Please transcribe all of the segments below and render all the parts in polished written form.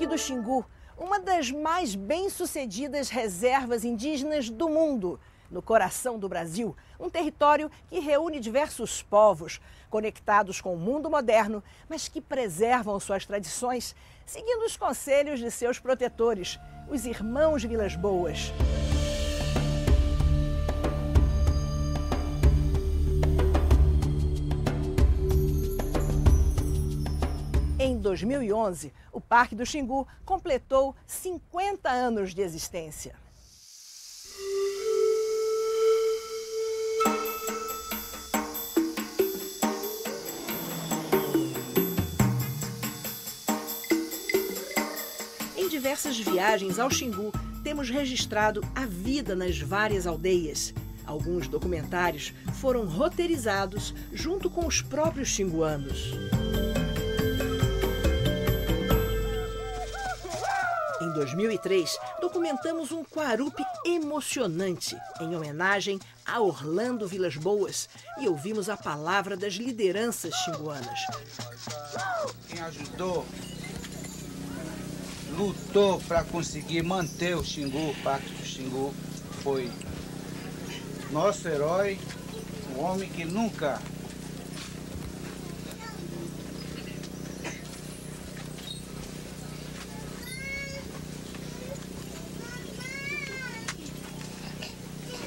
Parque do Xingu, uma das mais bem-sucedidas reservas indígenas do mundo, no coração do Brasil, um território que reúne diversos povos, conectados com o mundo moderno, mas que preservam suas tradições, seguindo os conselhos de seus protetores, os Irmãos Vilas Boas. Em 2011, o Parque do Xingu completou 50 anos de existência. Em diversas viagens ao Xingu, temos registrado a vida nas várias aldeias. Alguns documentários foram roteirizados junto com os próprios xinguanos. Em 2003, documentamos um Quarupi emocionante, em homenagem a Orlando Vilas Boas, e ouvimos a palavra das lideranças xinguanas. Quem ajudou, lutou para conseguir manter o Xingu, o Parque do Xingu, foi nosso herói, um homem que nunca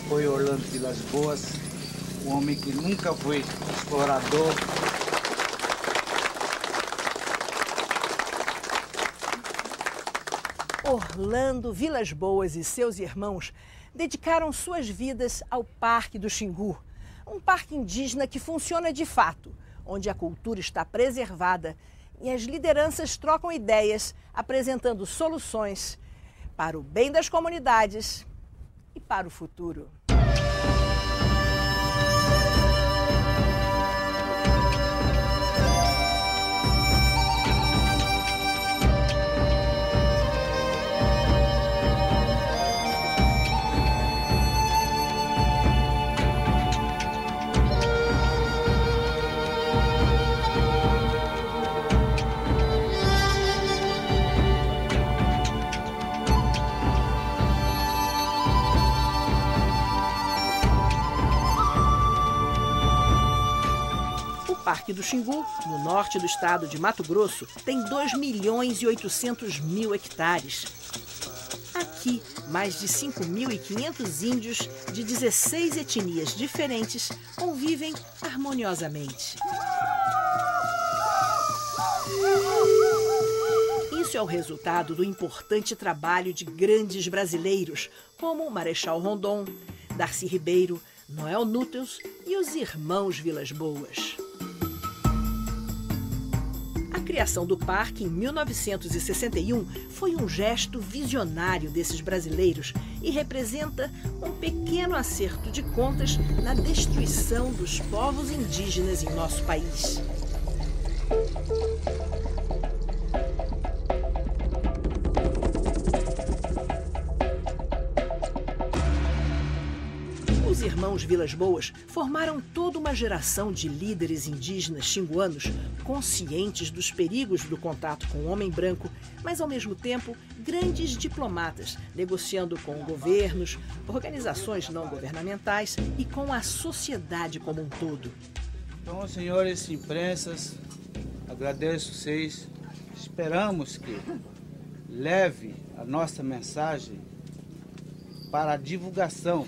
foi Orlando Vilas Boas, um homem que nunca foi explorador. Orlando Vilas Boas e seus irmãos dedicaram suas vidas ao Parque do Xingu, um parque indígena que funciona de fato, onde a cultura está preservada e as lideranças trocam ideias, apresentando soluções para o bem das comunidades e para o futuro. O Parque do Xingu, no norte do estado de Mato Grosso, tem 2.800.000 hectares. Aqui, mais de 5.500 índios de 16 etnias diferentes convivem harmoniosamente. Isso é o resultado do importante trabalho de grandes brasileiros, como Marechal Rondon, Darcy Ribeiro, Noel Núteus e os Irmãos Vilas Boas. A criação do parque em 1961 foi um gesto visionário desses brasileiros e representa um pequeno acerto de contas na destruição dos povos indígenas em nosso país. Os Irmãos Vilas Boas formaram toda uma geração de líderes indígenas xinguanos conscientes dos perigos do contato com o homem branco, mas ao mesmo tempo grandes diplomatas, negociando com governos, organizações não governamentais e com a sociedade como um todo. Então, senhores imprensas, agradeço vocês. Esperamos que leve a nossa mensagem para a divulgação,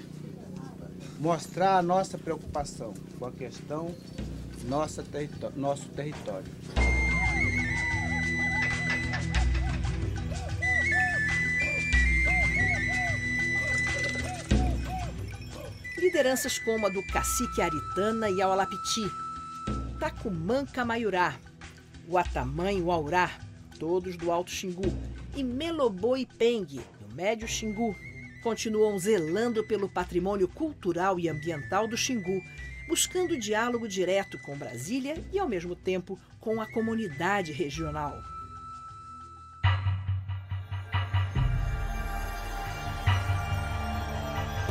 mostrar a nossa preocupação com a questão do nosso território. Lideranças como a do cacique Aritana e Aualapiti, Tacumã Camaiurá, Guatamã e Uaurá, todos do Alto Xingu, e Melobô e Pengue, do Médio Xingu, continuam zelando pelo patrimônio cultural e ambiental do Xingu, buscando diálogo direto com Brasília e, ao mesmo tempo, com a comunidade regional.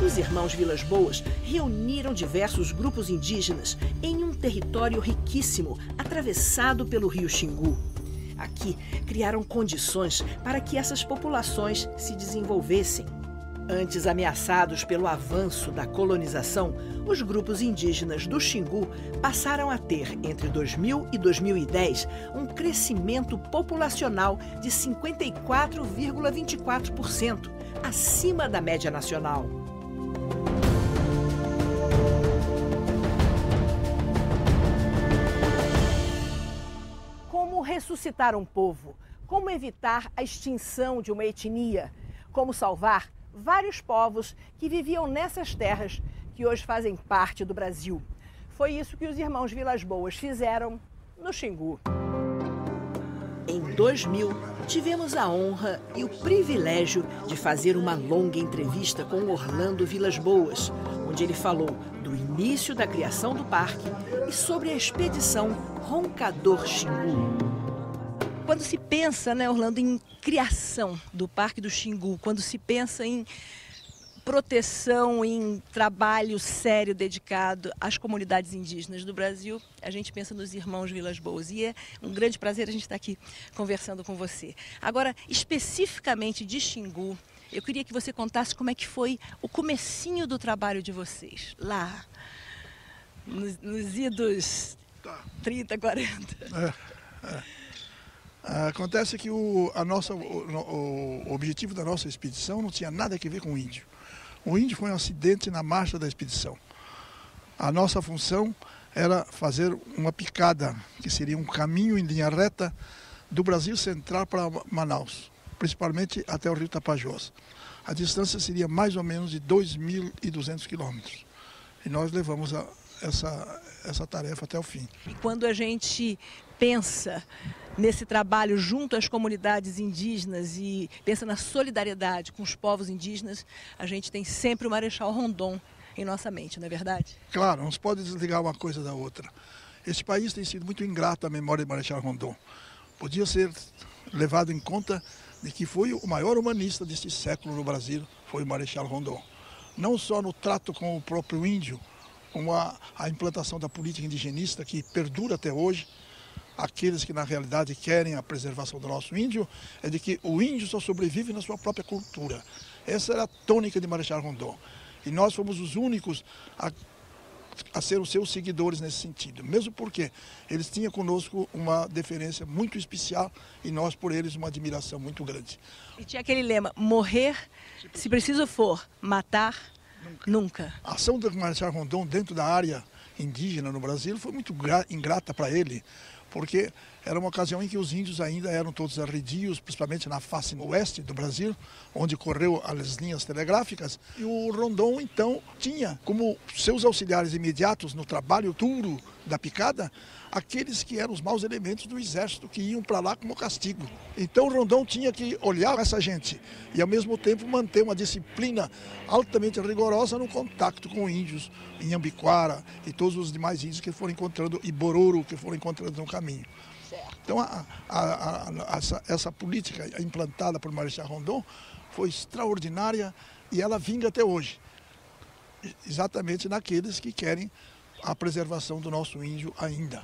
Os Irmãos Vilas Boas reuniram diversos grupos indígenas em um território riquíssimo, atravessado pelo rio Xingu. Aqui criaram condições para que essas populações se desenvolvessem. Antes ameaçados pelo avanço da colonização, os grupos indígenas do Xingu passaram a ter, entre 2000 e 2010, um crescimento populacional de 54,24%, acima da média nacional. Como ressuscitar um povo? Como evitar a extinção de uma etnia? Como salvar vários povos que viviam nessas terras que hoje fazem parte do Brasil? Foi isso que os irmãos Vilas Boas fizeram no Xingu. Em 2000, tivemos a honra e o privilégio de fazer uma longa entrevista com Orlando Vilas Boas, onde ele falou do início da criação do parque e sobre a expedição Roncador Xingu. Quando se pensa, né, Orlando, em criação do Parque do Xingu, quando se pensa em proteção, em trabalho sério dedicado às comunidades indígenas do Brasil, a gente pensa nos irmãos Vilas Boas. E é um grande prazer a gente estar aqui conversando com você. Agora, especificamente de Xingu, eu queria que você contasse como é que foi o comecinho do trabalho de vocês, lá, nos idos 30, 40. Acontece que o objetivo da nossa expedição não tinha nada a ver com o índio. O índio foi um acidente na marcha da expedição. A nossa função era fazer uma picada, que seria um caminho em linha reta do Brasil Central para Manaus, principalmente até o rio Tapajós. A distância seria mais ou menos de 2.200 quilômetros. E nós levamos essa tarefa até o fim. E quando a gente pensa nesse trabalho junto às comunidades indígenas e pensa na solidariedade com os povos indígenas, a gente tem sempre o Marechal Rondon em nossa mente, não é verdade? Claro, não se pode desligar uma coisa da outra. Esse país tem sido muito ingrato à memória do Marechal Rondon. Podia ser levado em conta de que foi o maior humanista deste século no Brasil, foi o Marechal Rondon. Não só no trato com o próprio índio, como a implantação da política indigenista que perdura até hoje. Aqueles que na realidade querem a preservação do nosso índio, é de que o índio só sobrevive na sua própria cultura. Essa era a tônica de Marechal Rondon. E nós fomos os únicos a ser os seus seguidores nesse sentido. Mesmo porque eles tinham conosco uma deferência muito especial e nós por eles uma admiração muito grande. E tinha aquele lema, morrer se preciso for, matar nunca. A ação do Marechal Rondon dentro da área indígena no Brasil foi muito ingrata para ele, porque era uma ocasião em que os índios ainda eram todos arredios, principalmente na face oeste do Brasil, onde correu as linhas telegráficas. E o Rondon, então, tinha como seus auxiliares imediatos no trabalho duro da picada, aqueles que eram os maus elementos do exército, que iam para lá como castigo. Então o Rondon tinha que olhar essa gente e, ao mesmo tempo, manter uma disciplina altamente rigorosa no contato com índios, em Ambiquara e todos os demais índios que foram encontrando, e Bororo, que foram encontrando no caminho. Então essa política implantada por Marechal Rondon foi extraordinária e ela vinga até hoje, exatamente naqueles que querem a preservação do nosso índio ainda.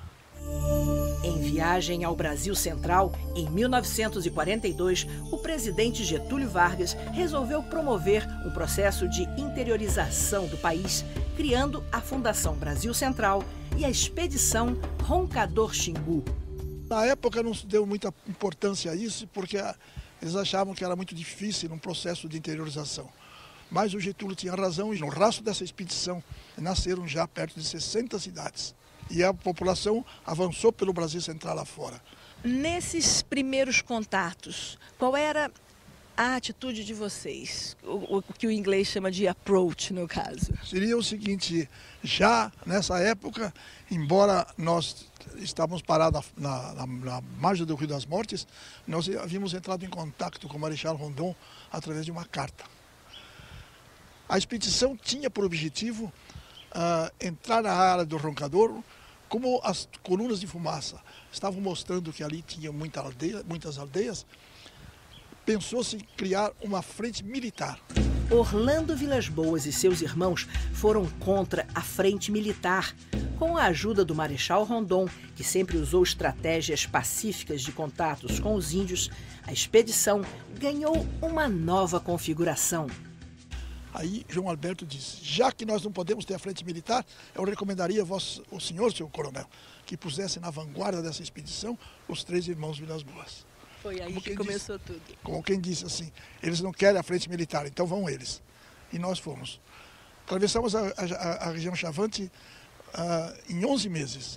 Em viagem ao Brasil Central, em 1942, o presidente Getúlio Vargas resolveu promover um processo de interiorização do país, criando a Fundação Brasil Central e a Expedição Roncador Xingu. Na época não se deu muita importância a isso, porque eles achavam que era muito difícil um processo de interiorização. Mas o Getúlio tinha razão e no rastro dessa expedição nasceram já perto de 60 cidades. E a população avançou pelo Brasil Central lá fora. Nesses primeiros contatos, qual era a atitude de vocês? O que o inglês chama de approach, no caso. Seria o seguinte, já nessa época, embora nós estávamos parados na margem do Rio das Mortes, nós havíamos entrado em contato com o Marechal Rondon através de uma carta. A expedição tinha por objetivo entrar na área do Roncador, como as colunas de fumaça estavam mostrando que ali tinha muitas aldeias, pensou-se em criar uma frente militar. Orlando Vilas Boas e seus irmãos foram contra a frente militar, Com a ajuda do Marechal Rondon, que sempre usou estratégias pacíficas de contatos com os índios, a expedição ganhou uma nova configuração. Aí João Alberto disse, já que nós não podemos ter a frente militar, eu recomendaria o senhor, seu coronel, que pusesse na vanguarda dessa expedição os 3 irmãos Vilas Boas. Foi aí que começou tudo. Como quem disse assim, eles não querem a frente militar, então vão eles. E nós fomos. Atravessamos a região Chavante em 11 meses.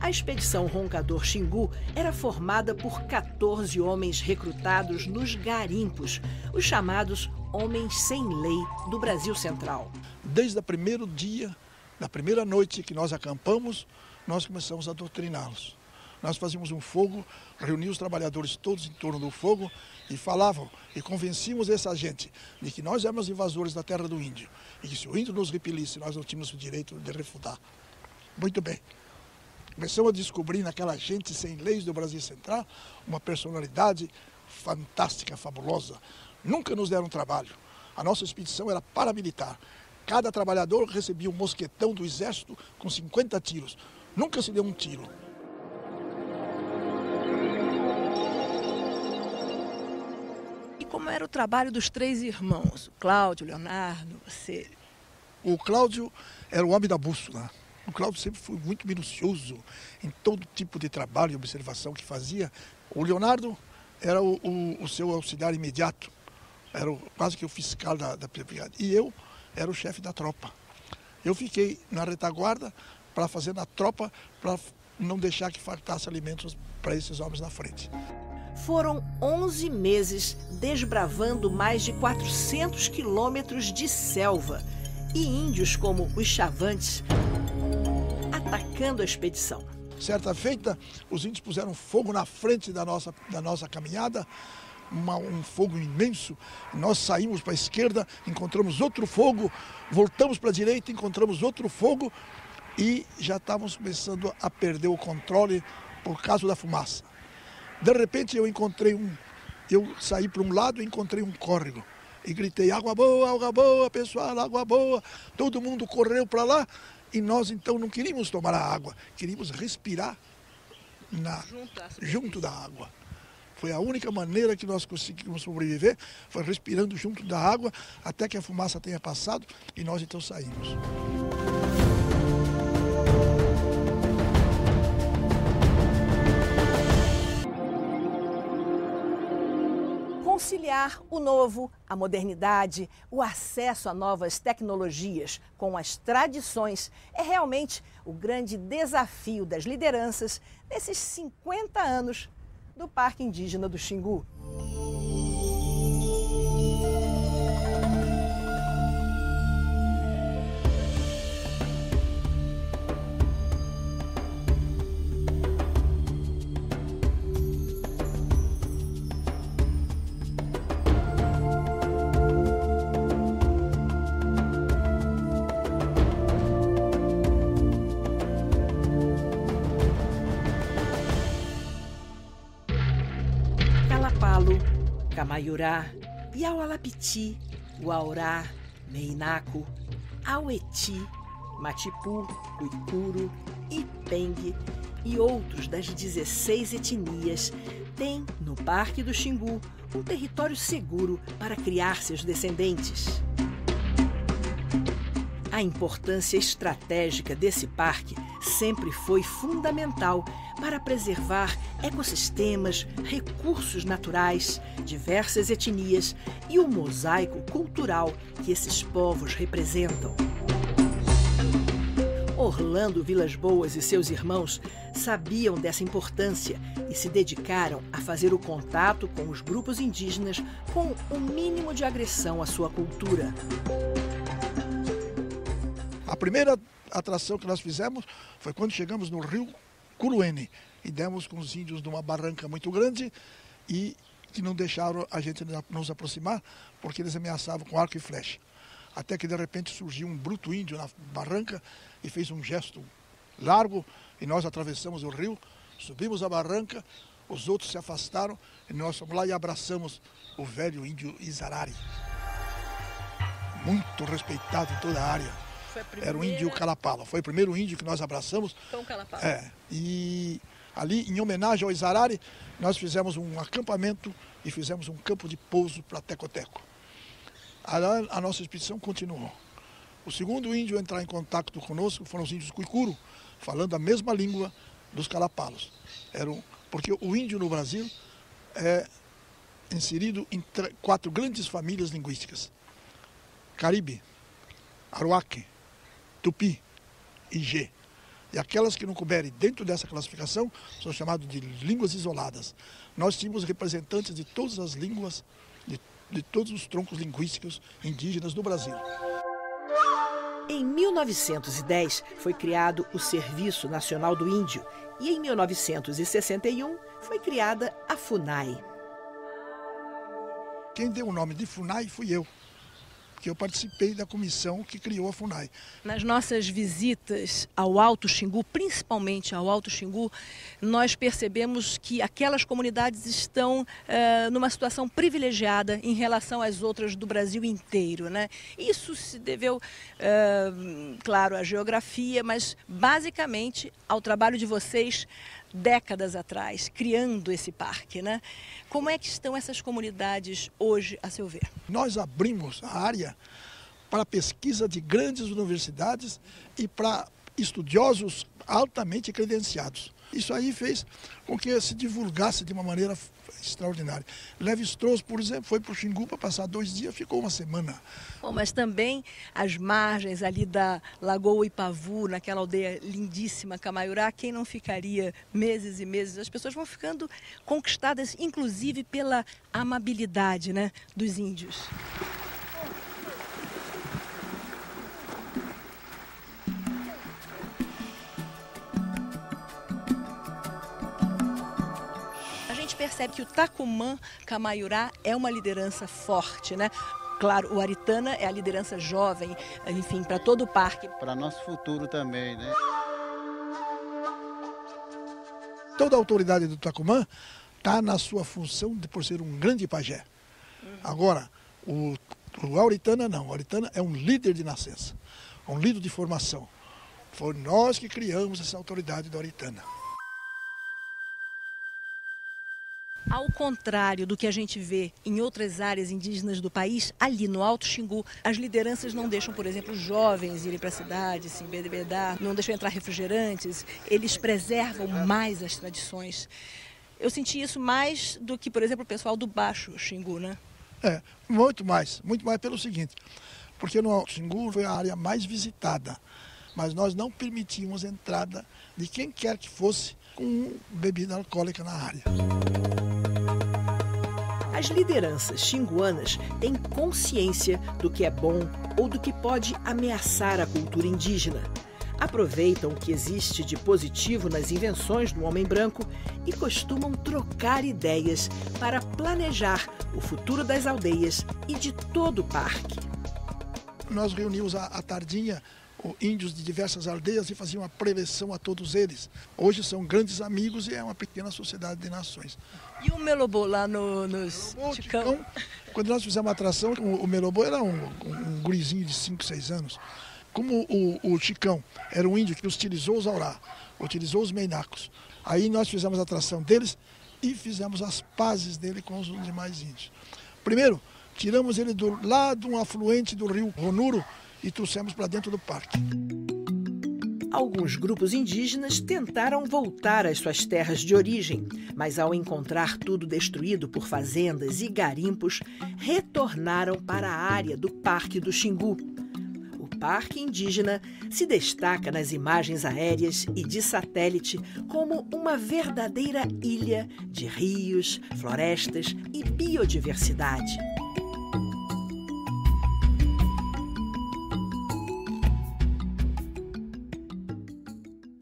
A expedição Roncador Xingu era formada por 14 homens recrutados nos garimpos, os chamados Homens Sem Lei do Brasil Central. Desde o primeiro dia, da primeira noite que nós acampamos, nós começamos a doutriná-los. Nós fazíamos um fogo, reuníamos os trabalhadores todos em torno do fogo e falavam e convencíamos essa gente de que nós éramos invasores da terra do índio e que se o índio nos repelisse, nós não tínhamos o direito de refutar. Muito bem. Começamos a descobrir naquela gente sem leis do Brasil Central uma personalidade fantástica, fabulosa. Nunca nos deram trabalho. A nossa expedição era paramilitar. Cada trabalhador recebia um mosquetão do exército com 50 tiros. Nunca se deu um tiro. E como era o trabalho dos 3 irmãos? O Cláudio, o Leonardo, você? O Cláudio era o homem da bússola. O Cláudio sempre foi muito minucioso em todo tipo de trabalho e observação que fazia. O Leonardo era o seu auxiliar imediato, era quase que o fiscal da brigada. E eu era o chefe da tropa. Eu fiquei na retaguarda para fazer na tropa, para não deixar que faltasse alimentos para esses homens na frente. Foram 11 meses desbravando mais de 400 quilômetros de selva e índios como os Chavantes atacando a expedição. Certa feita, os índios puseram fogo na frente da nossa caminhada, um fogo imenso. Nós saímos para a esquerda, encontramos outro fogo, voltamos para a direita, encontramos outro fogo e já estávamos começando a perder o controle por causa da fumaça. De repente eu saí para um lado e encontrei um córrego e gritei, água boa, pessoal, água boa. Todo mundo correu para lá. E nós, então, não queríamos tomar a água, queríamos respirar junto da água. Foi a única maneira que nós conseguimos sobreviver, foi respirando junto da água, até que a fumaça tenha passado e nós, então, saímos. Conciliar o novo, a modernidade, o acesso a novas tecnologias com as tradições é realmente o grande desafio das lideranças nesses 50 anos do Parque Indígena do Xingu. Camaiurá, Iaualapiti, Uaurá, Meinaco, Aueti, Matipu, Uicuro, Ipengue e outros das 16 etnias têm, no Parque do Xingu, um território seguro para criar seus descendentes. A importância estratégica desse parque sempre foi fundamental para preservar ecossistemas, recursos naturais, diversas etnias e o mosaico cultural que esses povos representam. Orlando Vilas Boas e seus irmãos sabiam dessa importância e se dedicaram a fazer o contato com os grupos indígenas com o mínimo de agressão à sua cultura. A primeira atração que nós fizemos foi quando chegamos no rio Curuene e demos com os índios numa barranca muito grande e que não deixaram a gente nos aproximar porque eles ameaçavam com arco e flecha. Até que de repente surgiu um bruto índio na barranca e fez um gesto largo e nós atravessamos o rio, subimos a barranca, os outros se afastaram e nós fomos lá e abraçamos o velho índio Izarari, muito respeitado em toda a área. Era o índio Calapala. Foi o primeiro índio que nós abraçamos. Cão Calapala. E ali, em homenagem ao Izarari, nós fizemos um acampamento e fizemos um campo de pouso para Teco-Teco. A nossa expedição continuou. O segundo índio a entrar em contato conosco foram os índios Cuicuro, falando a mesma língua dos Calapalos. Porque o índio no Brasil é inserido em 4 grandes famílias linguísticas: Caribe, Aruaque, Tupi e Gê. E aquelas que não couberem dentro dessa classificação são chamadas de línguas isoladas. Nós tínhamos representantes de todas as línguas, de todos os troncos linguísticos indígenas do Brasil. Em 1910 foi criado o Serviço Nacional do Índio e em 1961 foi criada a FUNAI. Quem deu o nome de FUNAI fui eu, porque eu participei da comissão que criou a FUNAI. Nas nossas visitas ao Alto Xingu, principalmente ao Alto Xingu, nós percebemos que aquelas comunidades estão numa situação privilegiada em relação às outras do Brasil inteiro, né? Isso se deveu, claro, à geografia, mas basicamente ao trabalho de vocês décadas atrás, criando esse parque, né? Como é que estão essas comunidades hoje, a seu ver? Nós abrimos a área para pesquisa de grandes universidades e para estudiosos altamente credenciados. Isso aí fez com que se divulgasse de uma maneira extraordinária. Lévi-Strauss, por exemplo, foi para o Xingu para passar 2 dias, ficou uma semana. Bom, mas também as margens ali da Lagoa Ipavu, naquela aldeia lindíssima, Camaiurá, quem não ficaria meses e meses? As pessoas vão ficando conquistadas, inclusive pela amabilidade, né, dos índios. Percebe que o Tacumã Camaiurá é uma liderança forte, né? Claro, o Aritana é a liderança jovem, enfim, para todo o parque. Para nosso futuro também, né? Toda a autoridade do Tacumã está na sua função por ser um grande pajé. Agora, o Auritana não. O Auritana é um líder de nascença, um líder de formação. Foi nós que criamos essa autoridade do Auritana. Ao contrário do que a gente vê em outras áreas indígenas do país, ali no Alto Xingu, as lideranças não deixam, por exemplo, os jovens irem para a cidade, se embebedar, não deixam entrar refrigerantes, eles preservam mais as tradições. Eu senti isso mais do que, por exemplo, o pessoal do Baixo Xingu, né? Muito mais pelo seguinte, porque no Alto Xingu foi a área mais visitada, mas nós não permitimos a entrada de quem quer que fosse com bebida alcoólica na área. As lideranças xinguanas têm consciência do que é bom ou do que pode ameaçar a cultura indígena. Aproveitam o que existe de positivo nas invenções do homem branco e costumam trocar ideias para planejar o futuro das aldeias e de todo o parque. Nós reunimos à tardinha índios de diversas aldeias e faziam uma preleção a todos eles. Hoje são grandes amigos e é uma pequena sociedade de nações. E o Melobô lá nos Ticão? Quando nós fizemos a atração, o Melobô era um gurizinho de 5, 6 anos. Como o Chicão era um índio que utilizou os aurá, utilizou os meinacos, aí nós fizemos a atração deles e fizemos as pazes dele com os demais índios. Primeiro, tiramos ele lá de um afluente do rio Ronuro e trouxemos para dentro do parque. Alguns grupos indígenas tentaram voltar às suas terras de origem, mas ao encontrar tudo destruído por fazendas e garimpos, retornaram para a área do Parque do Xingu. O Parque Indígena se destaca nas imagens aéreas e de satélite como uma verdadeira ilha de rios, florestas e biodiversidade.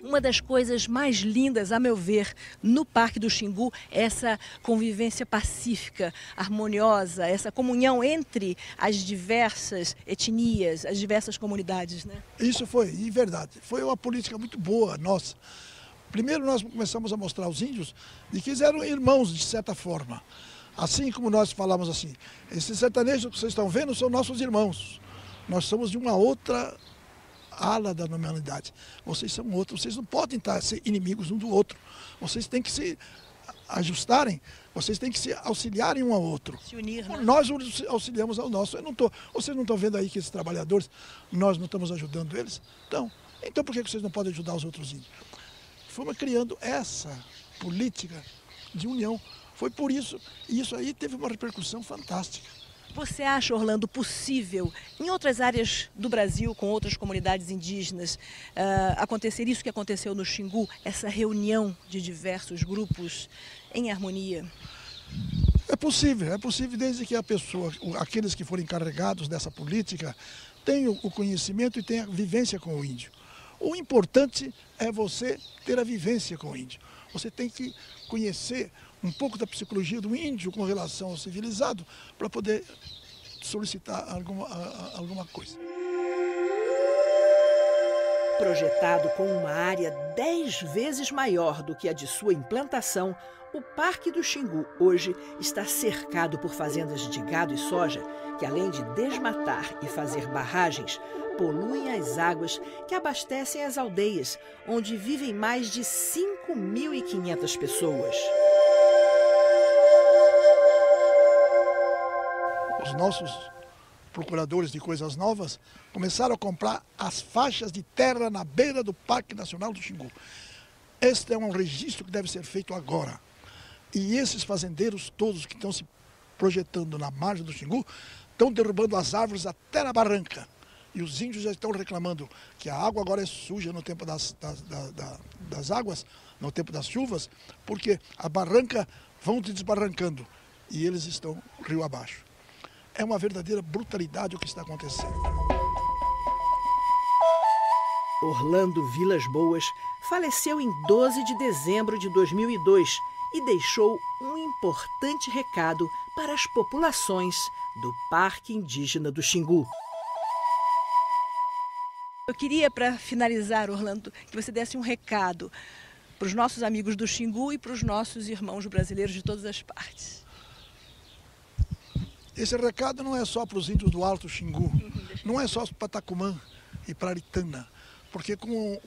Uma das coisas mais lindas, a meu ver, no Parque do Xingu é essa convivência pacífica, harmoniosa, essa comunhão entre as diversas etnias, as diversas comunidades, né? Isso foi, e verdade. Foi uma política muito boa nossa. Primeiro nós começamos a mostrar aos índios de que eles eram irmãos, de certa forma. Assim como nós falamos assim, esses sertanejos que vocês estão vendo são nossos irmãos. Nós somos de uma outra ala da humanidade. Vocês são outros, vocês não podem ser inimigos um do outro. Vocês têm que se ajustarem, vocês têm que se auxiliarem um ao outro. Se unir, né? Nós auxiliamos ao nosso. Vocês não estão vendo aí que esses trabalhadores, nós não estamos ajudando eles? Então por que vocês não podem ajudar os outros índios? Fomos criando essa política de união. Foi por isso, e isso aí teve uma repercussão fantástica. Você acha, Orlando, possível, em outras áreas do Brasil, com outras comunidades indígenas, acontecer isso que aconteceu no Xingu, essa reunião de diversos grupos em harmonia? É possível desde que a pessoa, aqueles que forem encarregados dessa política, tenham o conhecimento e tenham a vivência com o índio. O importante é você ter a vivência com o índio. Você tem que conhecer um pouco da psicologia do índio com relação ao civilizado para poder solicitar alguma coisa. Projetado com uma área 10 vezes maior do que a de sua implantação, o Parque do Xingu hoje está cercado por fazendas de gado e soja que, além de desmatar e fazer barragens, poluem as águas que abastecem as aldeias, onde vivem mais de 5.500 pessoas. Os nossos procuradores de coisas novas começaram a comprar as faixas de terra na beira do Parque Nacional do Xingu. Este é um registro que deve ser feito agora. E esses fazendeiros todos que estão se projetando na margem do Xingu estão derrubando as árvores até na barranca. E os índios já estão reclamando que a água agora é suja no tempo das águas, no tempo das chuvas, porque a barranca vão desbarrancando e eles estão rio abaixo. É uma verdadeira brutalidade o que está acontecendo. Orlando Vilas Boas faleceu em 12 de dezembro de 2002 e deixou um importante recado para as populações do Parque Indígena do Xingu. Eu queria, para finalizar, Orlando, que você desse um recado para os nossos amigos do Xingu e para os nossos irmãos brasileiros de todas as partes. Esse recado não é só para os índios do Alto Xingu, não é só para Tacumã e para Aritana, porque com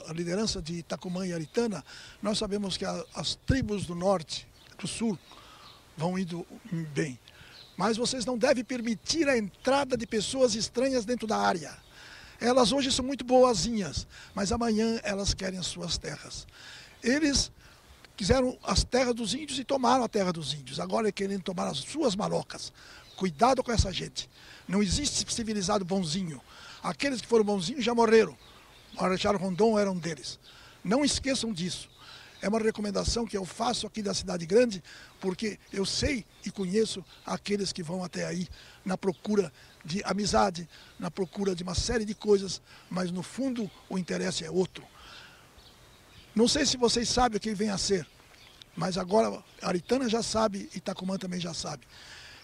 a liderança de Tacumã e Aritana, nós sabemos que as tribos do norte, do sul, vão indo bem. Mas vocês não devem permitir a entrada de pessoas estranhas dentro da área. Elas hoje são muito boazinhas, mas amanhã elas querem as suas terras. Eles quiseram as terras dos índios e tomaram a terra dos índios. Agora querem tomar as suas malocas. Cuidado com essa gente. Não existe civilizado bonzinho. Aqueles que foram bonzinhos já morreram. O Marechal Rondon era um deles. Não esqueçam disso. É uma recomendação que eu faço aqui da cidade grande, porque eu sei e conheço aqueles que vão até aí na procura de amizade, na procura de uma série de coisas, mas no fundo o interesse é outro. Não sei se vocês sabem o que vem a ser, mas agora a Aritana já sabe e Tacumã também já sabe.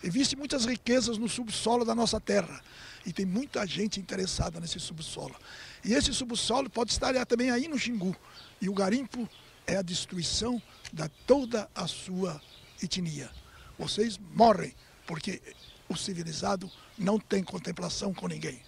Existem muitas riquezas no subsolo da nossa terra e tem muita gente interessada nesse subsolo. E esse subsolo pode estar também aí no Xingu. E o garimpo é a destruição de toda a sua etnia. Vocês morrem porque o civilizado não tem contemplação com ninguém.